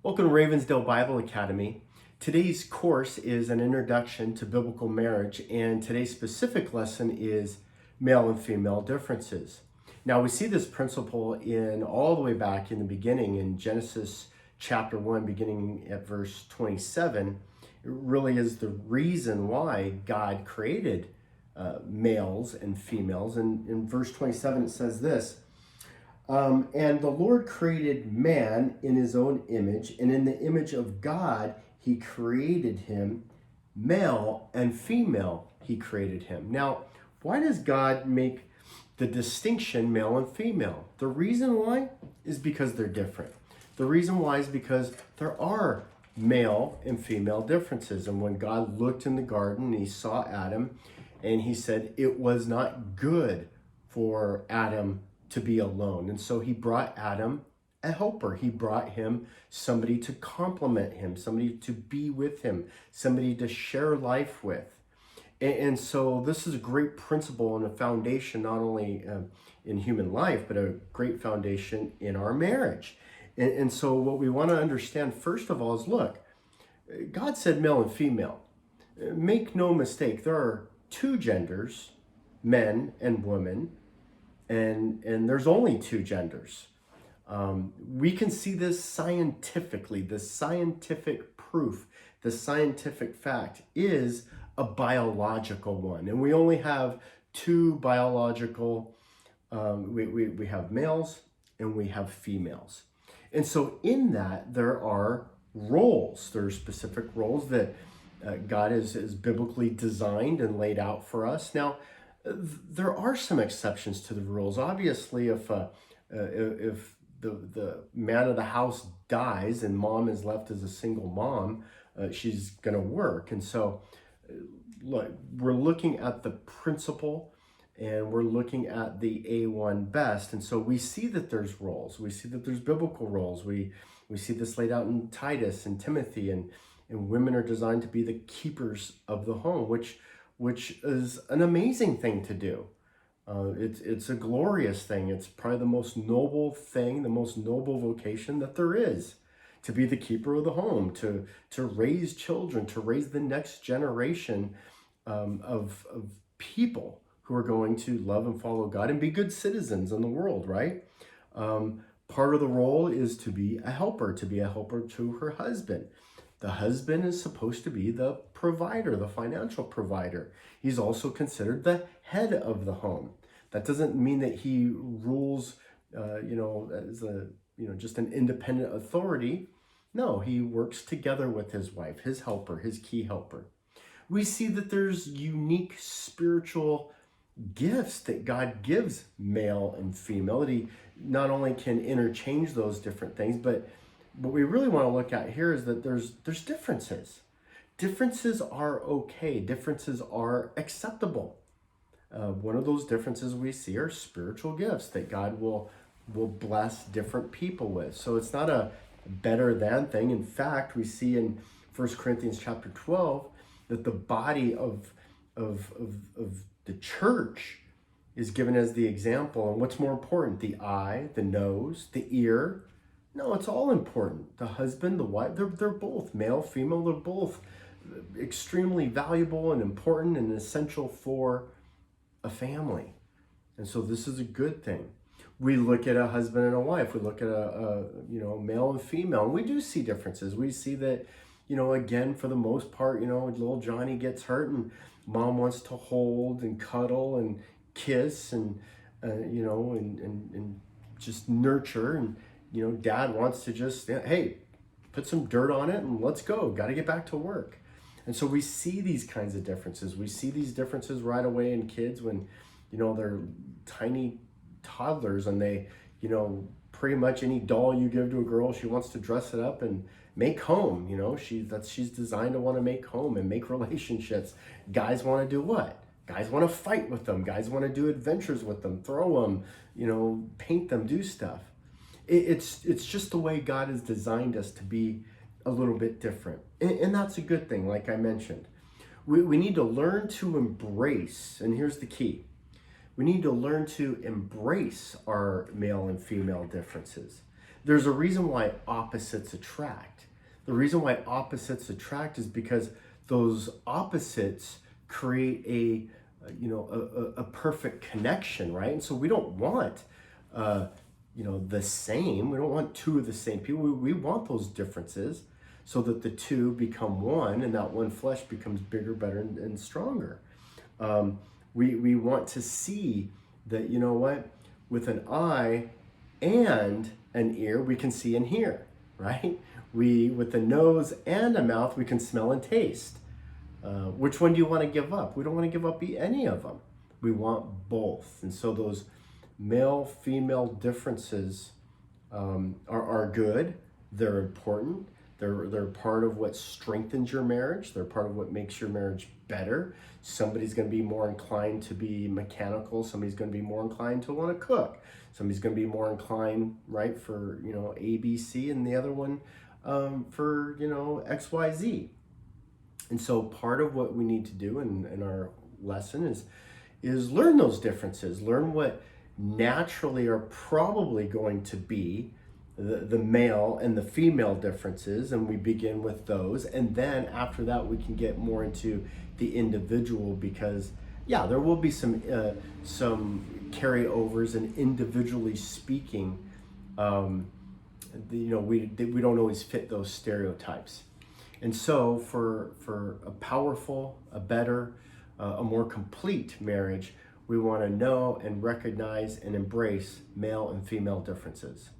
Welcome to Ravensdale Bible Academy. Today's course is an introduction to biblical marriage, and today's specific lesson is male and female differences. Now, we see this principle in all the way back in the beginning in Genesis chapter 1, beginning at verse 27. It really is the reason why God created males and females. And in verse 27, it says this. And the Lord created man in his own image, and in the image of God, he created him, male and female, he created him. Now, why does God make the distinction male and female? The reason why is because they're different. The reason why is because there are male and female differences. And when God looked in the garden, he saw Adam, and he said it was not good for Adam to be alone. And so he brought Adam a helper. He brought him somebody to complement him, somebody to be with him, somebody to share life with. And so this is a great principle and a foundation, not only in human life, but a great foundation in our marriage. And so what we want to understand, first of all, is look, God said male and female. Make no mistake, there are two genders, men and women. And there's only two genders. We can see this scientifically. The scientific proof, the scientific fact is a biological one. And we only have two biological, we have males and we have females. And so in that, there are roles. There are specific roles that God has biblically designed and laid out for us. Now, there are some exceptions to the rules. Obviously, if the man of the house dies and mom is left as a single mom, she's going to work. And so, look, we're looking at the principle, and we're looking at the A1 best. And so we see that there's roles. We see that there's biblical roles. We see this laid out in Titus and Timothy, and women are designed to be the keepers of the home, which is an amazing thing to do. It's a glorious thing. It's probably the most noble thing, the most noble vocation that there is, to be the keeper of the home, to raise children, to raise the next generation of people who are going to love and follow God and be good citizens in the world, right? Part of the role is to be a helper to her husband. The husband is supposed to be the provider, the financial provider. He's also considered the head of the home. That doesn't mean that he rules, as just an independent authority. No, he works together with his wife, his helper, his key helper. We see that there's unique spiritual gifts that God gives male and female, that he not only can interchange those different things, but what we really want to look at here is that there's differences. Differences are okay. Differences are acceptable. One of those differences we see are spiritual gifts that God will bless different people with. So it's not a better than thing. In fact, we see in 1 Corinthians chapter 12 that the body of the church is given as the example. And what's more important, the eye, the nose, the ear? No, it's all important. The husband, the wife, they're both male, female, they're both extremely valuable and important and essential for a family. And so this is a good thing. We look at a husband and a wife, we look at a male and female, and we do see differences. We see that, again, for the most part, little Johnny gets hurt and mom wants to hold and cuddle and kiss and just nurture, and dad wants to just, hey, put some dirt on it and let's go. Got to get back to work. And so we see these kinds of differences. We see these differences right away in kids when, they're tiny toddlers, and they, pretty much any doll you give to a girl, she wants to dress it up and make home. She's designed to want to make home and make relationships. Guys want to do what? Guys want to fight with them. Guys want to do adventures with them, throw them, paint them, do stuff. It's just the way God has designed us to be a little bit different. And that's a good thing, like I mentioned. We need to learn to embrace, and here's the key. We need to learn to embrace our male and female differences. There's a reason why opposites attract. The reason why opposites attract is because those opposites create a perfect connection, right? And so we don't want the same. We don't want two of the same people. We want those differences so that the two become one, and that one flesh becomes bigger, better, and stronger. We want to see that, you know what, with an eye and an ear, we can see and hear, right? With a nose and a mouth, we can smell and taste. Which one do you want to give up? We don't want to give up any of them. We want both. And so those male-female differences are good. They're important. They're part of what strengthens your marriage. They're part of what makes your marriage better. Somebody's going to be more inclined to be mechanical. Somebody's going to be more inclined to want to cook. Somebody's going to be more inclined, right, for, A, B, C, and the other one for, X, Y, Z. And so part of what we need to do in our lesson is learn those differences. Learn what naturally are probably going to be the male and the female differences, and we begin with those, and then after that we can get more into the individual, because there will be some carryovers, and individually speaking, we don't always fit those stereotypes. And so for a powerful, a better, a more complete marriage, we want to know and recognize and embrace male and female differences.